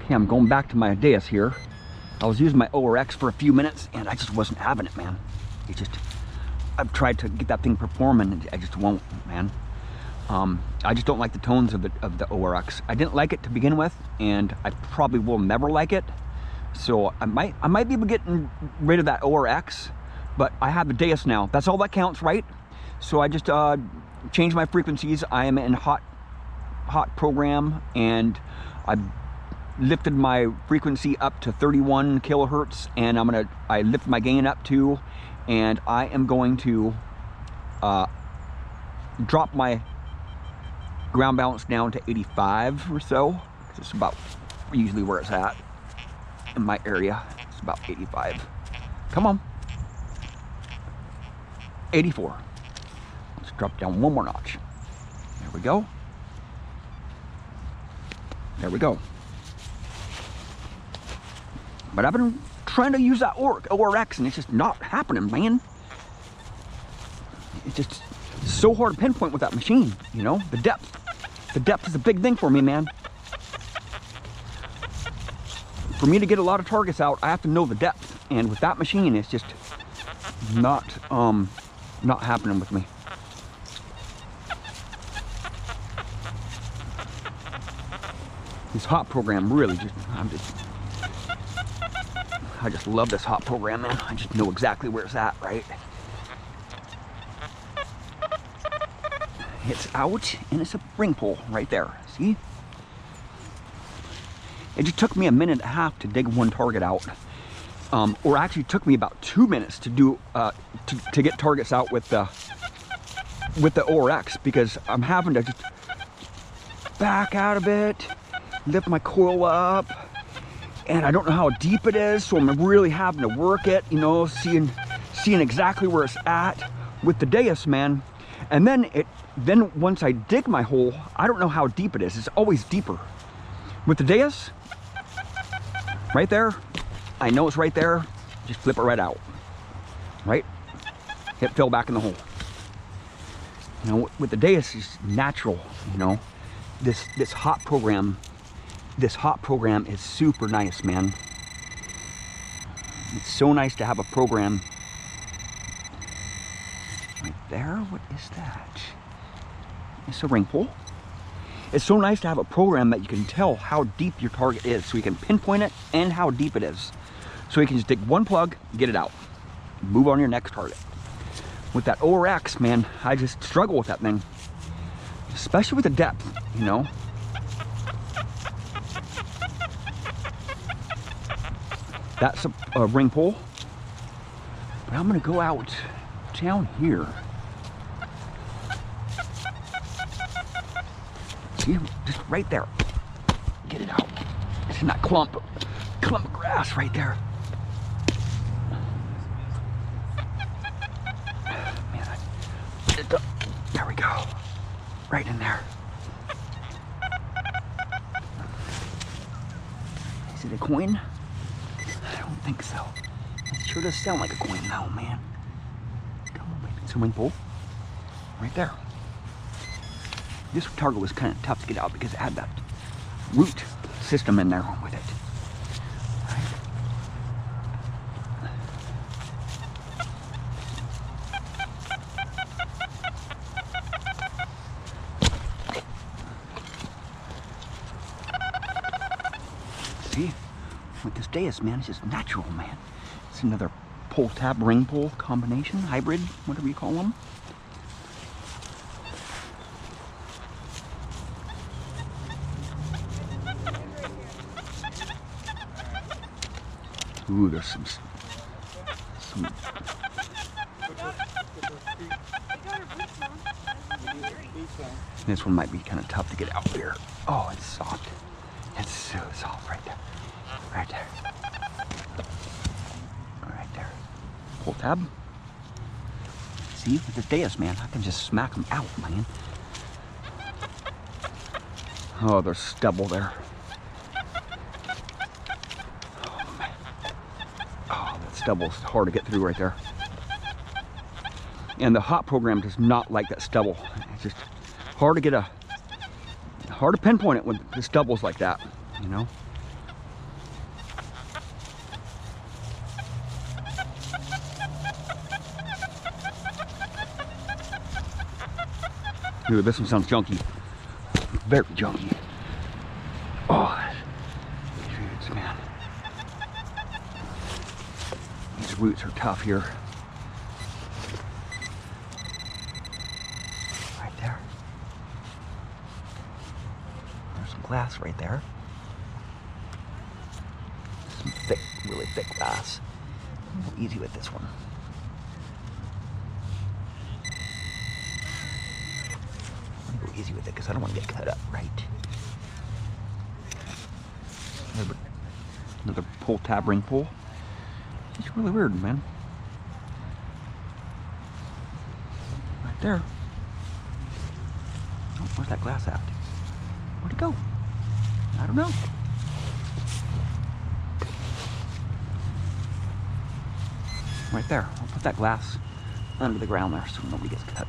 Okay, I'm going back to my Deus here. I was using my ORX for a few minutes and I just wasn't having it, man. It just, I've tried to get that thing performing and I just won't, man. I just don't like the tones of the ORX. I didn't like it to begin with, and I probably will never like it. So I might be able to get rid of that ORX, but I have the Deus now. That's all that counts, right? So I just changed my frequencies. I am in hot program, and I lifted my frequency up to 31 kilohertz, and I lifted my gain up too, and I am going to drop my ground balance down to 85 or so. It's about usually where it's at in my area. It's about 85. Come on. 84. Let's drop down one more notch. There we go. There we go. But I've been trying to use that ORX and it's just not happening, man. It's just so hard to pinpoint with that machine, you know? The depth. The depth is a big thing for me, man. For me to get a lot of targets out, I have to know the depth. And with that machine, it's just not happening with me. This hot program really I just love this hot program, man. I just know exactly where it's at, right? It's out and it's a ring pull right there. See? It just took me a minute and a half to dig one target out. Or actually it took me about 2 minutes to do to get targets out with the ORX, because I'm having to just back out a bit, lift my coil up, and I don't know how deep it is, so I'm really having to work it, you know, seeing exactly where it's at with the Deus, man. And then once I dig my hole, I don't know how deep it is. It's always deeper. With the Deus, right there, I know it's right there, just flip it right out, right? It fell back in the hole. You know, with the Deus, it's natural, you know. This hot program is super nice, man. It's so nice to have a program right there. What is that? It's a ring pull. It's so nice to have a program that you can tell how deep your target is, so you can pinpoint it and how deep it is. So you can just dig one plug, get it out, move on to your next target. With that ORX, man, I just struggle with that thing, especially with the depth, you know. That's a ring pull, but I'm gonna go out down here. See, just right there. Get it out. It's in that clump of grass right there. Man, there we go. Right in there. Is it a coin? I don't think so. It sure does sound like a coin now, man. Come on, baby. It's a ring pull. Right there. This target was kind of tough to get out because it had that root system in there with it. See, with this Deus, man, it's just natural, man. It's another pull tab ring pull combination, hybrid, whatever you call them. Ooh, there's some. This one might be kind of tough to get out here. Oh, it's soft. It's so soft right there. Right there. Right there. Pull tab. See, with the Deus, man, I can just smack them out, man. Oh, there's stubble there. Stubble's hard to get through right there. And the hot program does not like that stubble. It's just hard to pinpoint it when the stubble's like that, you know. Ooh, this one sounds junky. Very junky. Oh, dudes, man. These roots are tough here. Right there. There's some glass right there. Some thick, really thick glass. A little easy with this one. Go easy with it because I don't want to get cut up, right? Another pull tab ring pull. It's really weird, man. Right there. Oh, where's that glass at? Where'd it go? I don't know. Right there. I'll put that glass under the ground there so nobody gets cut.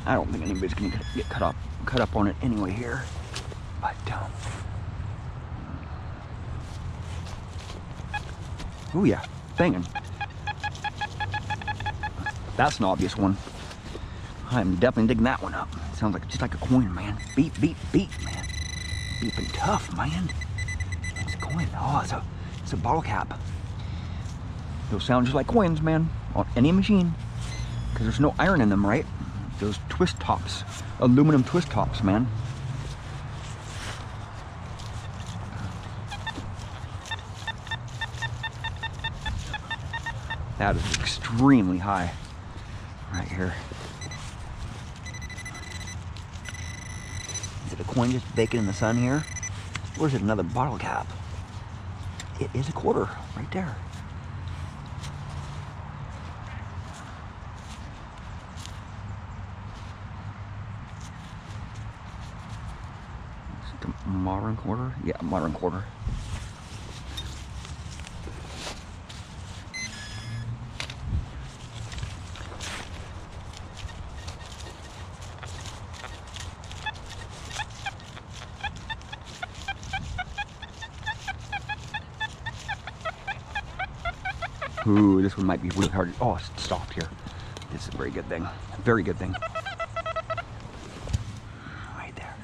I don't think anybody's gonna get cut up on it anyway here. But oh yeah, banging. That's an obvious one. I'm definitely digging that one up. Sounds like just like a coin, man. Beep, beep, beep, man. Beeping tough, man. It's a coin. Oh, it's a bottle cap. Those sound just like coins, man, on any machine. Because there's no iron in them, right? Those twist tops, aluminum twist tops, man. That is extremely high right here. Is it a coin just baking in the sun here? Or is it another bottle cap? It is a quarter right there. Is it a modern quarter? Yeah, modern quarter. Ooh, this one might be really hard. Oh, it's soft here. This is a very good thing. Very good thing. Right there.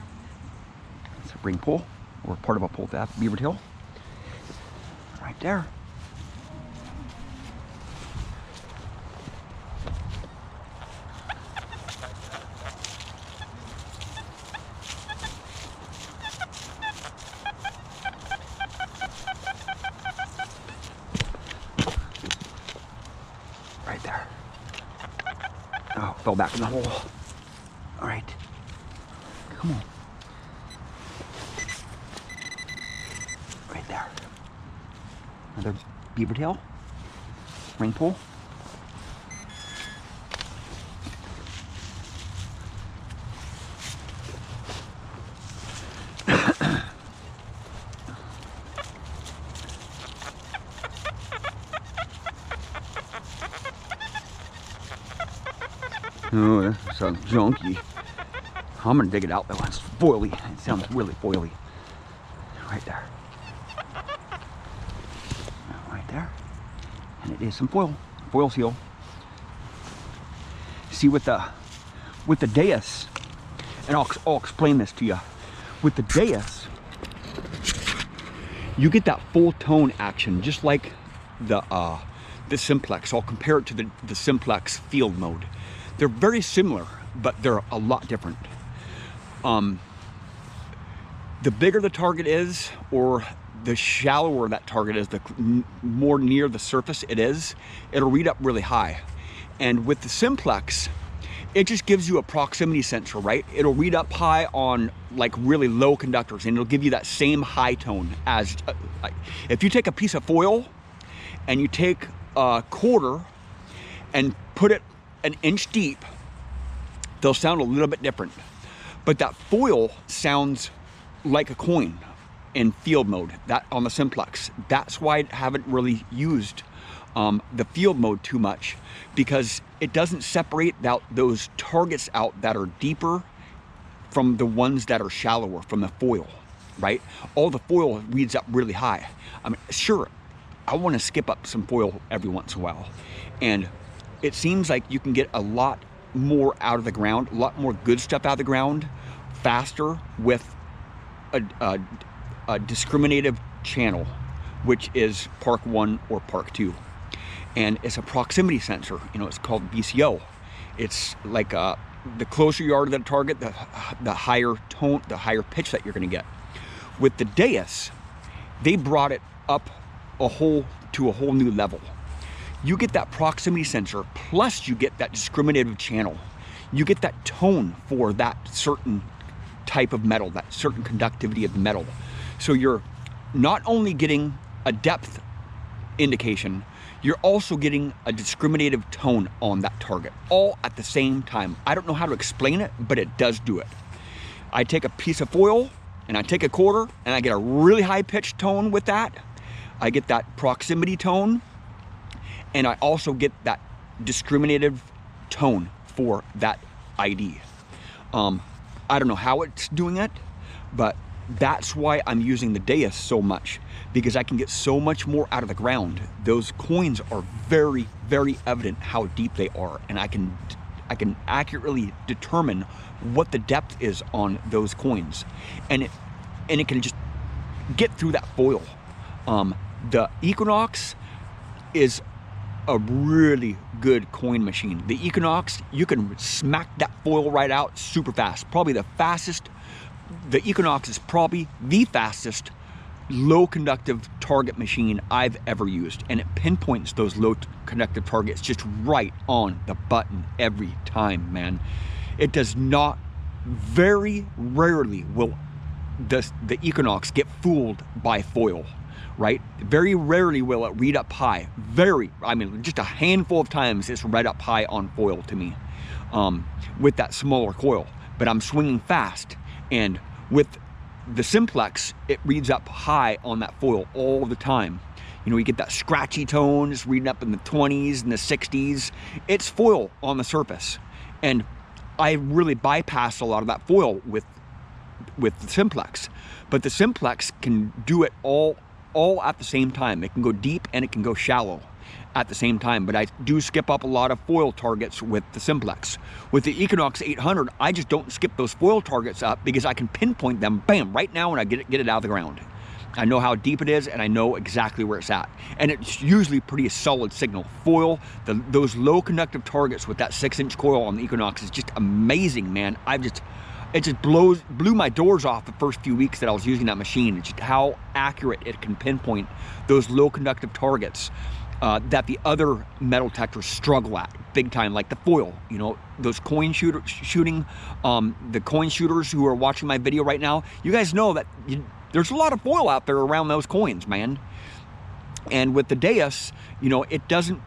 It's a ring pull, or part of a pull tab, beaver tail. Right there. Right there. Oh, fell back in the hole. All right. Come on. Right there. Another beaver tail. Ring pull. Oh, that sounds junky. I'm gonna dig it out though. It's foily. It sounds really foily. Right there. Right there. And it is some foil. Foil seal. See, with the Deus, and I'll explain this to you. With the Deus, you get that full tone action, just like the Simplex. I'll compare it to the Simplex field mode. They're very similar, but they're a lot different. The bigger the target is, or the shallower that target is, the more near the surface it is, it'll read up really high. And with the Simplex, it just gives you a proximity sensor, right? It'll read up high on like really low conductors, and it'll give you that same high tone as, like, if you take a piece of foil and you take a quarter and put it an inch deep, they'll sound a little bit different. But that foil sounds like a coin in field mode, that on the Simplex. That's why I haven't really used the field mode too much, because it doesn't separate out those targets out that are deeper from the ones that are shallower from the foil, right? All the foil reads up really high. I mean, sure, I want to skip up some foil every once in a while, and it seems like you can get a lot more out of the ground, a lot more good stuff out of the ground faster with a discriminative channel, which is Park 1 or Park 2. And it's a proximity sensor, you know, it's called BCO. It's like the closer you are to the target, the higher tone, the higher pitch that you're gonna get. With the Deus, they brought it up to a whole new level. You get that proximity sensor, plus you get that discriminative channel. You get that tone for that certain type of metal, that certain conductivity of the metal. So you're not only getting a depth indication, you're also getting a discriminative tone on that target, all at the same time. I don't know how to explain it, but it does do it. I take a piece of foil and I take a quarter and I get a really high pitched tone with that. I get that proximity tone, and I also get that discriminative tone for that ID. I don't know how it's doing it, but that's why I'm using the Deus so much, because I can get so much more out of the ground. Those coins are very, very evident how deep they are, and I can accurately determine what the depth is on those coins, and it can just get through that foil. The Equinox is a really good coin machine. The Equinox, you can smack that foil right out super fast. Probably the fastest. The Equinox is probably the fastest low conductive target machine I've ever used, and it pinpoints those low conductive targets just right on the button every time, man. It does not, very rarely will the Equinox get fooled by foil, right? Very rarely will it read up high. I mean, just a handful of times it's read up high on foil to me with that smaller coil, but I'm swinging fast. And with the Simplex, it reads up high on that foil all the time. You know, you get that scratchy tone, just reading up in the 20s and the 60s. It's foil on the surface. And I really bypass a lot of that foil with the Simplex. But the Simplex can do it all at the same time. It can go deep and it can go shallow at the same time, but I do skip up a lot of foil targets with the Simplex. With the Equinox 800, I just don't skip those foil targets up because I can pinpoint them, bam, right now when I get it out of the ground. I know how deep it is and I know exactly where it's at. And it's usually pretty solid signal. Foil, those low conductive targets with that 6-inch coil on the Equinox is just amazing, man. It just blew my doors off the first few weeks that I was using that machine. It's just how accurate it can pinpoint those low conductive targets that the other metal detectors struggle at big time, like the foil. You know, those coin shooting, the coin shooters who are watching my video right now, you guys know that there's a lot of foil out there around those coins, man. And with the Deus, you know, it doesn't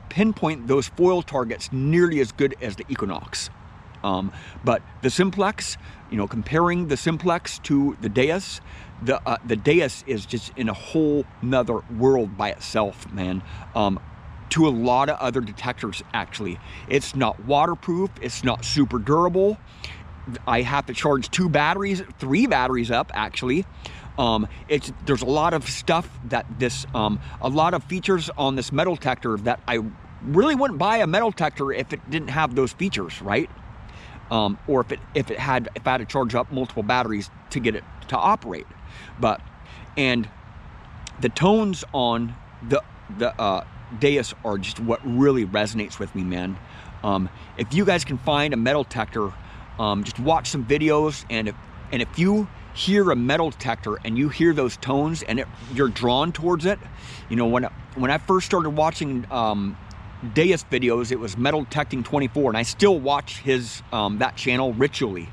pinpoint those foil targets nearly as good as the Equinox. But the Simplex, you know, comparing the Simplex to the Deus, the Deus is just in a whole nother world by itself, man. To a lot of other detectors, actually. It's not waterproof, it's not super durable. I have to charge 3 batteries up, actually. There's a lot of stuff that a lot of features on this metal detector that I really wouldn't buy a metal detector if it didn't have those features, right? Or if I had to charge up multiple batteries to get it to operate. And the tones on the Deus are just what really resonates with me, man. If you guys can find a metal detector, just watch some videos, and if you hear a metal detector and you hear those tones and you're drawn towards it, you know, when I first started watching Deus videos, it was Metal Detecting 24, and I still watch his that channel ritually,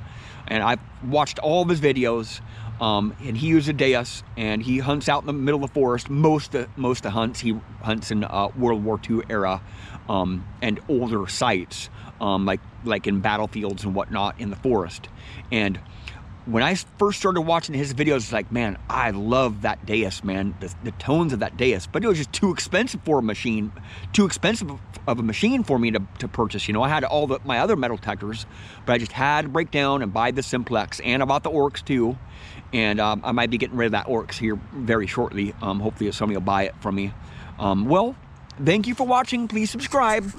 and I've watched all of his videos. And he uses a Deus, and he hunts out in the middle of the forest. Most of the hunts, he hunts in World War II era and older sites, like in battlefields and whatnot in the forest. And when I first started watching his videos, it's like, man, I love that Deus, man, the tones of that Deus. But it was just too expensive for a machine, too expensive of a machine for me to purchase. You know, I had all my other metal detectors, but I just had to break down and buy the Simplex, and I bought the Oryx too. And I might be getting rid of that Oryx here very shortly. Hopefully somebody will buy it from me. Well, thank you for watching. Please subscribe.